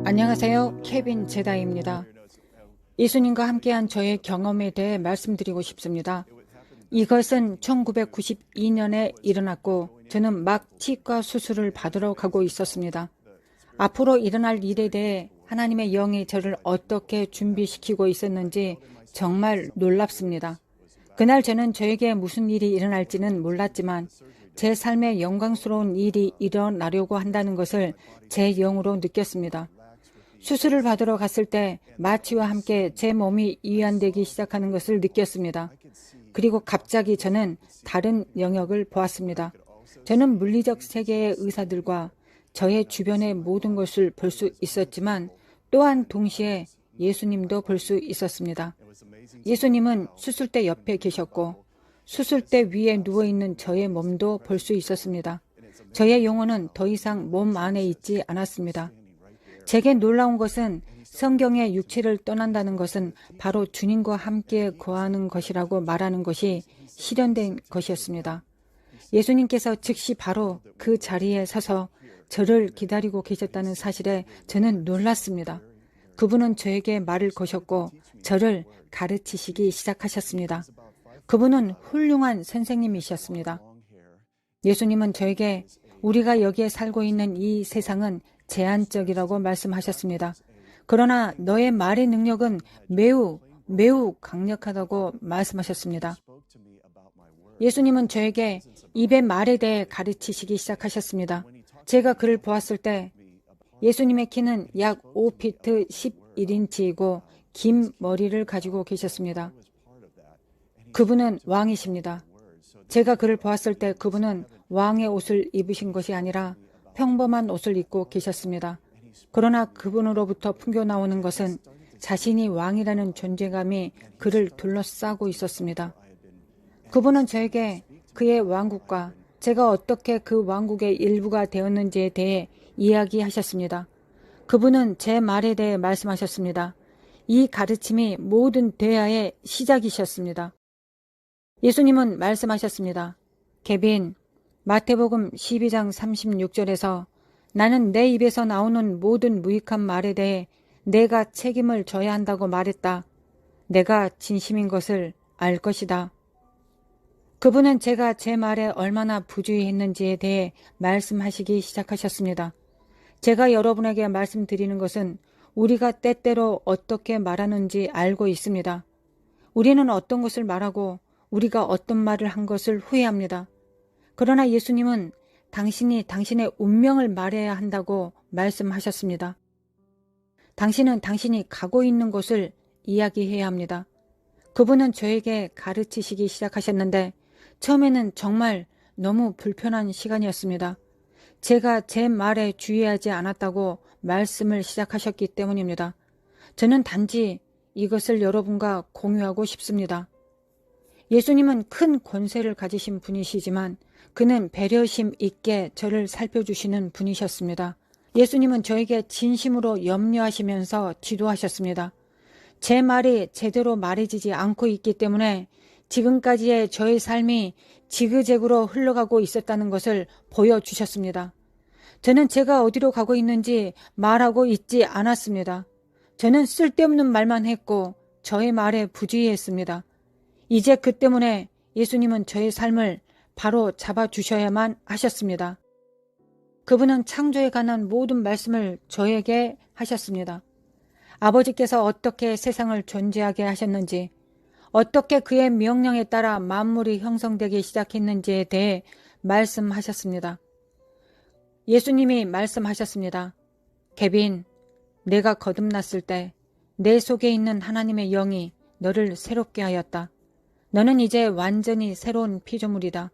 안녕하세요. 케빈 제다입니다. 예수님과 함께한 저의 경험에 대해 말씀드리고 싶습니다. 이것은 1992년에 일어났고 저는 막 치과 수술을 받으러 가고 있었습니다. 앞으로 일어날 일에 대해 하나님의 영이 저를 어떻게 준비시키고 있었는지 정말 놀랍습니다. 그날 저는 저에게 무슨 일이 일어날지는 몰랐지만 제 삶에 영광스러운 일이 일어나려고 한다는 것을 제 영으로 느꼈습니다. 수술을 받으러 갔을 때 마취와 함께 제 몸이 이완되기 시작하는 것을 느꼈습니다. 그리고 갑자기 저는 다른 영역을 보았습니다. 저는 물리적 세계의 의사들과 저의 주변의 모든 것을 볼 수 있었지만 또한 동시에 예수님도 볼 수 있었습니다. 예수님은 수술대 옆에 계셨고 수술대 위에 누워있는 저의 몸도 볼 수 있었습니다. 저의 영혼은 더 이상 몸 안에 있지 않았습니다. 제게 놀라운 것은 성경의 육체를 떠난다는 것은 바로 주님과 함께 거하는 것이라고 말하는 것이 실현된 것이었습니다. 예수님께서 즉시 바로 그 자리에 서서 저를 기다리고 계셨다는 사실에 저는 놀랐습니다. 그분은 저에게 말을 거셨고 저를 가르치시기 시작하셨습니다. 그분은 훌륭한 선생님이셨습니다. 예수님은 저에게 우리가 여기에 살고 있는 이 세상은 제한적이라고 말씀하셨습니다. 그러나 너의 말의 능력은 매우 강력하다고 말씀하셨습니다. 예수님은 저에게 입의 말에 대해 가르치시기 시작하셨습니다. 제가 그를 보았을 때 예수님의 키는 약 5피트 11인치이고 긴 머리를 가지고 계셨습니다. 그분은 왕이십니다. 제가 그를 보았을 때 그분은 왕의 옷을 입으신 것이 아니라 평범한 옷을 입고 계셨습니다. 그러나 그분으로부터 풍겨나오는 것은 자신이 왕이라는 존재감이 그를 둘러싸고 있었습니다. 그분은 저에게 그의 왕국과 제가 어떻게 그 왕국의 일부가 되었는지에 대해 이야기하셨습니다. 그분은 제 말에 대해 말씀하셨습니다. 이 가르침이 모든 대화의 시작이셨습니다. 예수님은 말씀하셨습니다. 케빈, 마태복음 12장 36절에서 나는 내 입에서 나오는 모든 무익한 말에 대해 내가 책임을 져야 한다고 말했다. 내가 진심인 것을 알 것이다. 그분은 제가 제 말에 얼마나 부주의했는지에 대해 말씀하시기 시작하셨습니다. 제가 여러분에게 말씀드리는 것은 우리가 때때로 어떻게 말하는지 알고 있습니다. 우리는 어떤 것을 말하고 우리가 어떤 말을 한 것을 후회합니다. 그러나 예수님은 당신이 당신의 운명을 말해야 한다고 말씀하셨습니다. 당신은 당신이 가고 있는 곳을 이야기해야 합니다. 그분은 저에게 가르치시기 시작하셨는데 처음에는 정말 너무 불편한 시간이었습니다. 제가 제 말에 주의하지 않았다고 말씀을 시작하셨기 때문입니다. 저는 단지 이것을 여러분과 공유하고 싶습니다. 예수님은 큰 권세를 가지신 분이시지만 그는 배려심 있게 저를 살펴주시는 분이셨습니다. 예수님은 저에게 진심으로 염려하시면서 지도하셨습니다. 제 말이 제대로 말해지지 않고 있기 때문에 지금까지의 저의 삶이 지그재그로 흘러가고 있었다는 것을 보여주셨습니다. 저는 제가 어디로 가고 있는지 말하고 있지 않았습니다. 저는 쓸데없는 말만 했고 저의 말에 부주의했습니다. 이제 그 때문에 예수님은 저의 삶을 바로 잡아주셔야만 하셨습니다. 그분은 창조에 관한 모든 말씀을 저에게 하셨습니다. 아버지께서 어떻게 세상을 존재하게 하셨는지, 어떻게 그의 명령에 따라 만물이 형성되기 시작했는지에 대해 말씀하셨습니다. 예수님이 말씀하셨습니다. 케빈, 내가 거듭났을 때 내 속에 있는 하나님의 영이 너를 새롭게 하였다. 너는 이제 완전히 새로운 피조물이다.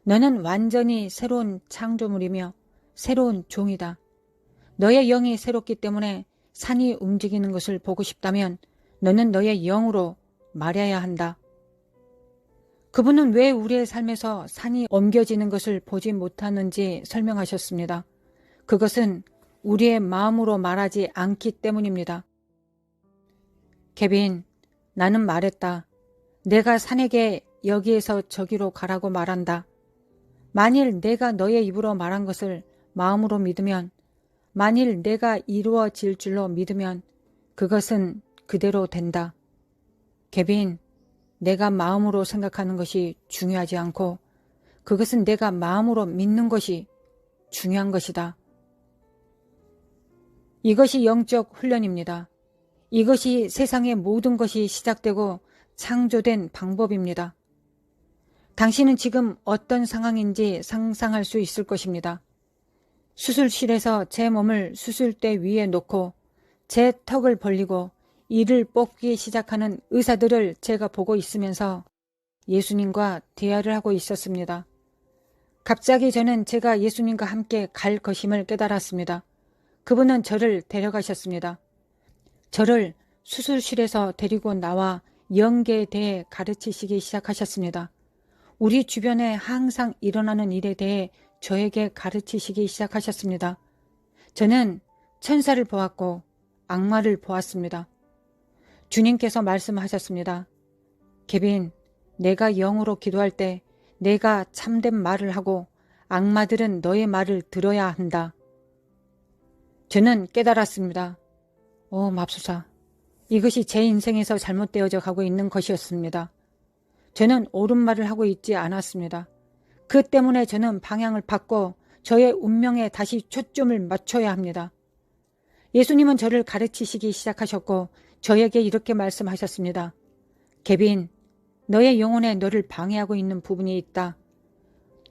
너는 완전히 새로운 창조물이며 새로운 종이다. 너의 영이 새롭기 때문에 산이 움직이는 것을 보고 싶다면 너는 너의 영으로 말해야 한다. 그분은 왜 우리의 삶에서 산이 옮겨지는 것을 보지 못하는지 설명하셨습니다. 그것은 우리의 마음으로 말하지 않기 때문입니다. 케빈, 나는 말했다. 내가 산에게 여기에서 저기로 가라고 말한다. 만일 내가 너의 입으로 말한 것을 마음으로 믿으면 만일 내가 이루어질 줄로 믿으면 그것은 그대로 된다. 케빈, 내가 마음으로 생각하는 것이 중요하지 않고 그것은 내가 마음으로 믿는 것이 중요한 것이다. 이것이 영적 훈련입니다. 이것이 세상의 모든 것이 시작되고 창조된 방법입니다. 당신은 지금 어떤 상황인지 상상할 수 있을 것입니다. 수술실에서 제 몸을 수술대 위에 놓고 제 턱을 벌리고 이를 뽑기 시작하는 의사들을 제가 보고 있으면서 예수님과 대화를 하고 있었습니다. 갑자기 저는 제가 예수님과 함께 갈 것임을 깨달았습니다. 그분은 저를 데려가셨습니다. 저를 수술실에서 데리고 나와 영계에 대해 가르치시기 시작하셨습니다. 우리 주변에 항상 일어나는 일에 대해 저에게 가르치시기 시작하셨습니다. 저는 천사를 보았고 악마를 보았습니다. 주님께서 말씀하셨습니다. 케빈, 내가 영으로 기도할 때 내가 참된 말을 하고 악마들은 너의 말을 들어야 한다. 저는 깨달았습니다. 맙소사. 이것이 제 인생에서 잘못되어져 가고 있는 것이었습니다. 저는 옳은 말을 하고 있지 않았습니다. 그 때문에 저는 방향을 바꿔 저의 운명에 다시 초점을 맞춰야 합니다. 예수님은 저를 가르치시기 시작하셨고 저에게 이렇게 말씀하셨습니다. 케빈, 너의 영혼에 너를 방해하고 있는 부분이 있다.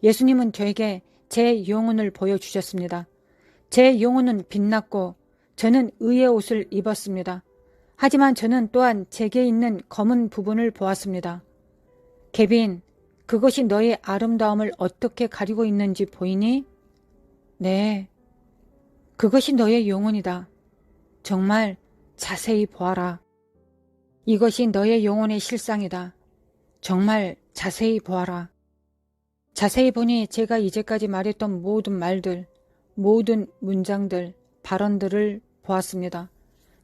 예수님은 저에게 제 영혼을 보여주셨습니다. 제 영혼은 빛났고 저는 의의 옷을 입었습니다. 하지만 저는 또한 제게 있는 검은 부분을 보았습니다. 케빈, 그것이 너의 아름다움을 어떻게 가리고 있는지 보이니? 네, 그것이 너의 영혼이다. 정말 자세히 보아라. 이것이 너의 영혼의 실상이다. 정말 자세히 보아라. 자세히 보니 제가 이제까지 말했던 모든 말들, 모든 문장들, 발언들을 보았습니다.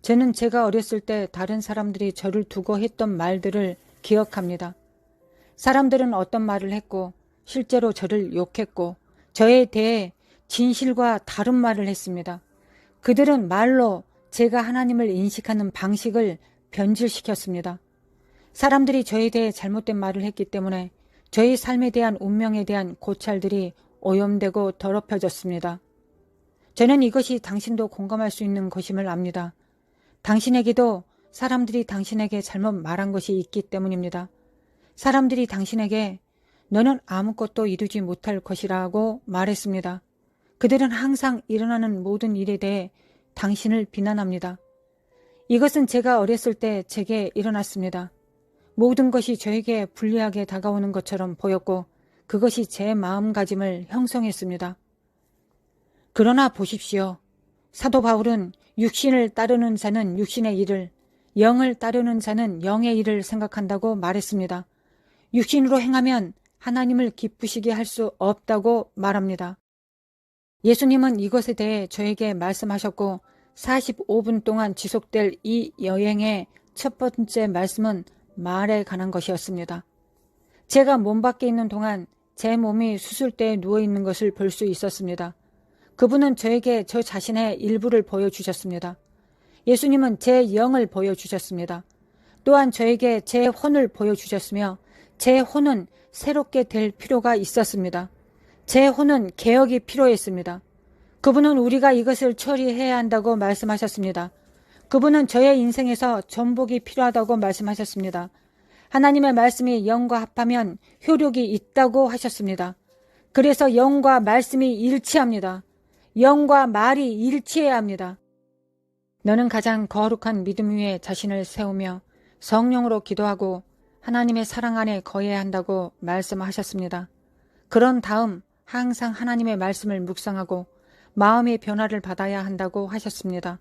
저는 제가 어렸을 때 다른 사람들이 저를 두고 했던 말들을 기억합니다. 사람들은 어떤 말을 했고 실제로 저를 욕했고 저에 대해 진실과 다른 말을 했습니다. 그들은 말로 제가 하나님을 인식하는 방식을 변질시켰습니다. 사람들이 저에 대해 잘못된 말을 했기 때문에 저의 삶에 대한 운명에 대한 고찰들이 오염되고 더럽혀졌습니다. 저는 이것이 당신도 공감할 수 있는 것임을 압니다. 당신에게도 사람들이 당신에게 잘못 말한 것이 있기 때문입니다. 사람들이 당신에게 너는 아무것도 이루지 못할 것이라고 말했습니다. 그들은 항상 일어나는 모든 일에 대해 당신을 비난합니다. 이것은 제가 어렸을 때 제게 일어났습니다. 모든 것이 저에게 불리하게 다가오는 것처럼 보였고 그것이 제 마음가짐을 형성했습니다. 그러나 보십시오. 사도 바울은 육신을 따르는 자는 육신의 일을, 영을 따르는 자는 영의 일을 생각한다고 말했습니다. 육신으로 행하면 하나님을 기쁘시게 할 수 없다고 말합니다. 예수님은 이것에 대해 저에게 말씀하셨고 45분 동안 지속될 이 여행의 첫 번째 말씀은 말에 관한 것이었습니다. 제가 몸 밖에 있는 동안 제 몸이 수술대에 누워있는 것을 볼 수 있었습니다. 그분은 저에게 저 자신의 일부를 보여주셨습니다. 예수님은 제 영을 보여주셨습니다. 또한 저에게 제 혼을 보여주셨으며 제 혼은 새롭게 될 필요가 있었습니다. 제 혼은 개혁이 필요했습니다. 그분은 우리가 이것을 처리해야 한다고 말씀하셨습니다. 그분은 저의 인생에서 전복이 필요하다고 말씀하셨습니다. 하나님의 말씀이 영과 합하면 효력이 있다고 하셨습니다. 그래서 영과 말씀이 일치합니다. 영과 말이 일치해야 합니다. 너는 가장 거룩한 믿음 위에 자신을 세우며 성령으로 기도하고 하나님의 사랑 안에 거해야 한다고 말씀하셨습니다. 그런 다음 항상 하나님의 말씀을 묵상하고 마음의 변화를 받아야 한다고 하셨습니다.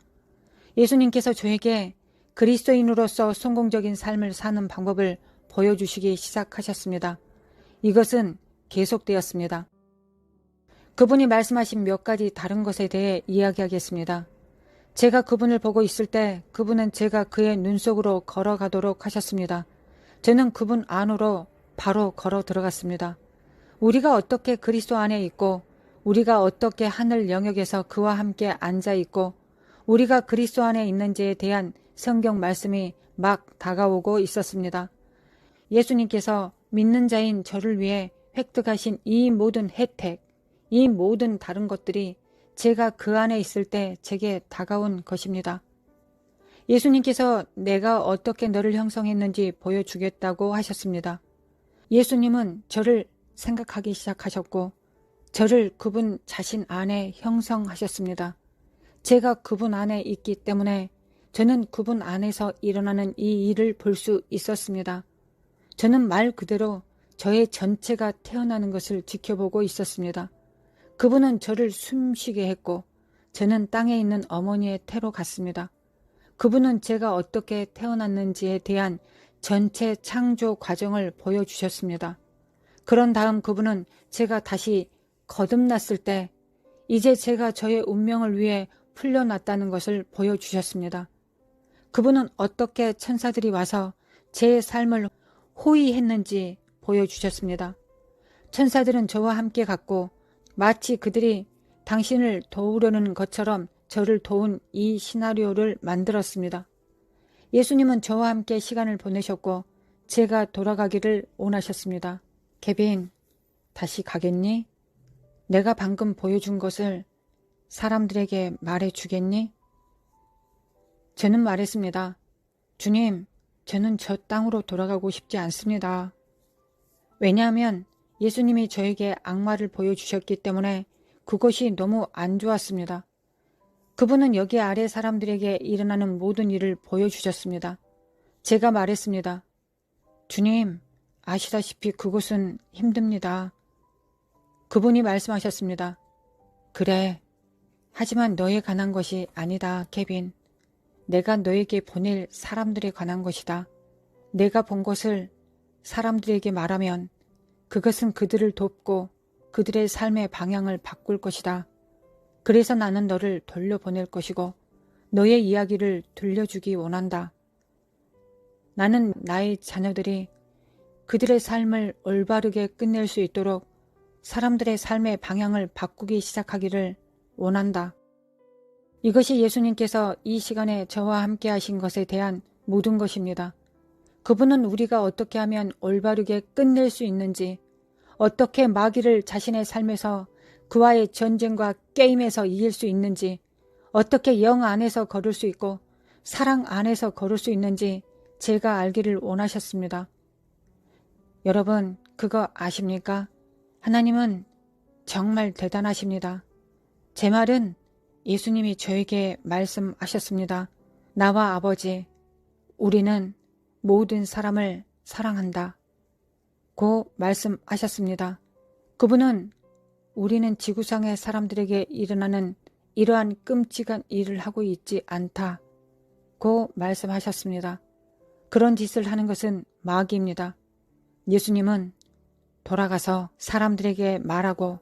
예수님께서 저에게 그리스도인으로서 성공적인 삶을 사는 방법을 보여주시기 시작하셨습니다. 이것은 계속되었습니다. 그분이 말씀하신 몇 가지 다른 것에 대해 이야기하겠습니다. 제가 그분을 보고 있을 때 그분은 제가 그의 눈 속으로 걸어가도록 하셨습니다. 저는 그분 안으로 바로 걸어 들어갔습니다. 우리가 어떻게 그리스도 안에 있고 우리가 어떻게 하늘 영역에서 그와 함께 앉아 있고 우리가 그리스도 안에 있는지에 대한 성경 말씀이 막 다가오고 있었습니다. 예수님께서 믿는 자인 저를 위해 획득하신 이 모든 혜택, 이 모든 다른 것들이 제가 그 안에 있을 때 제게 다가온 것입니다. 예수님께서 내가 어떻게 너를 형성했는지 보여주겠다고 하셨습니다. 예수님은 저를 생각하기 시작하셨고 저를 그분 자신 안에 형성하셨습니다. 제가 그분 안에 있기 때문에 저는 그분 안에서 일어나는 이 일을 볼 수 있었습니다. 저는 말 그대로 저의 전체가 태어나는 것을 지켜보고 있었습니다. 그분은 저를 숨쉬게 했고 저는 땅에 있는 어머니의 태로 갔습니다. 그분은 제가 어떻게 태어났는지에 대한 전체 창조 과정을 보여주셨습니다. 그런 다음 그분은 제가 다시 거듭났을 때 이제 제가 저의 운명을 위해 풀려났다는 것을 보여주셨습니다. 그분은 어떻게 천사들이 와서 제 삶을 호위했는지 보여주셨습니다. 천사들은 저와 함께 갔고 마치 그들이 당신을 도우려는 것처럼 저를 도운 이 시나리오를 만들었습니다. 예수님은 저와 함께 시간을 보내셨고 제가 돌아가기를 원하셨습니다. 케빈, 다시 가겠니? 내가 방금 보여준 것을 사람들에게 말해주겠니? 저는 말했습니다. 주님, 저는 저 땅으로 돌아가고 싶지 않습니다. 왜냐하면 예수님이 저에게 악마를 보여주셨기 때문에 그것이 너무 안 좋았습니다. 그분은 여기 아래 사람들에게 일어나는 모든 일을 보여주셨습니다. 제가 말했습니다. 주님, 아시다시피 그곳은 힘듭니다. 그분이 말씀하셨습니다. 그래, 하지만 너에 관한 것이 아니다, 케빈. 내가 너에게 보낼 사람들에 관한 것이다. 내가 본 것을 사람들에게 말하면 그것은 그들을 돕고 그들의 삶의 방향을 바꿀 것이다. 그래서 나는 너를 돌려보낼 것이고 너의 이야기를 들려주기 원한다. 나는 나의 자녀들이 그들의 삶을 올바르게 끝낼 수 있도록 사람들의 삶의 방향을 바꾸기 시작하기를 원한다. 이것이 예수님께서 이 시간에 저와 함께 하신 것에 대한 모든 것입니다. 그분은 우리가 어떻게 하면 올바르게 끝낼 수 있는지, 어떻게 마귀를 자신의 삶에서 그와의 전쟁과 게임에서 이길 수 있는지, 어떻게 영 안에서 걸을 수 있고 사랑 안에서 걸을 수 있는지 제가 알기를 원하셨습니다. 여러분, 그거 아십니까? 하나님은 정말 대단하십니다. 제 말은 예수님이 저에게 말씀하셨습니다. 나와 아버지, 우리는 모든 사람을 사랑한다. 고 말씀하셨습니다. 그분은 우리는 지구상의 사람들에게 일어나는 이러한 끔찍한 일을 하고 있지 않다. 고 말씀하셨습니다. 그런 짓을 하는 것은 마귀입니다. 예수님은 돌아가서 사람들에게 말하고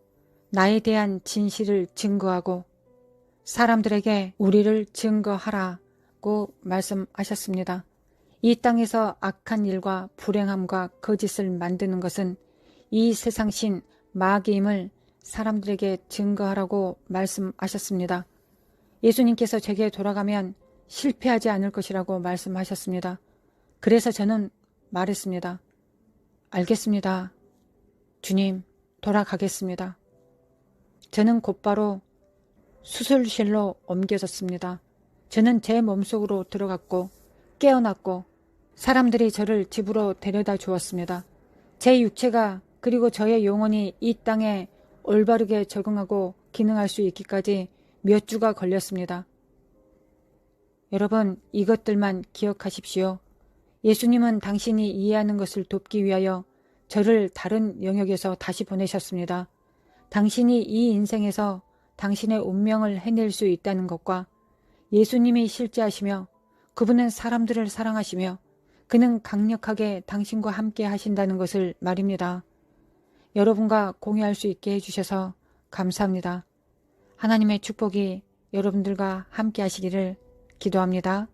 나에 대한 진실을 증거하고 사람들에게 우리를 증거하라고 말씀하셨습니다. 이 땅에서 악한 일과 불행함과 거짓을 만드는 것은 이 세상신 마귀임을 사람들에게 증거하라고 말씀하셨습니다. 예수님께서 제게 돌아가면 실패하지 않을 것이라고 말씀하셨습니다. 그래서 저는 말했습니다. 알겠습니다. 주님, 돌아가겠습니다. 저는 곧바로 수술실로 옮겨졌습니다. 저는 제 몸속으로 들어갔고 깨어났고 사람들이 저를 집으로 데려다 주었습니다. 제 육체가 그리고 저의 영혼이 이 땅에 올바르게 적응하고 기능할 수 있기까지 몇 주가 걸렸습니다. 여러분, 이것들만 기억하십시오. 예수님은 당신이 이해하는 것을 돕기 위하여 저를 다른 영역에서 다시 보내셨습니다. 당신이 이 인생에서 당신의 운명을 해낼 수 있다는 것과 예수님이 실제하시며 그분은 사람들을 사랑하시며 그는 강력하게 당신과 함께 하신다는 것을 말입니다. 여러분과 공유할 수 있게 해주셔서 감사합니다. 하나님의 축복이 여러분들과 함께 하시기를 기도합니다.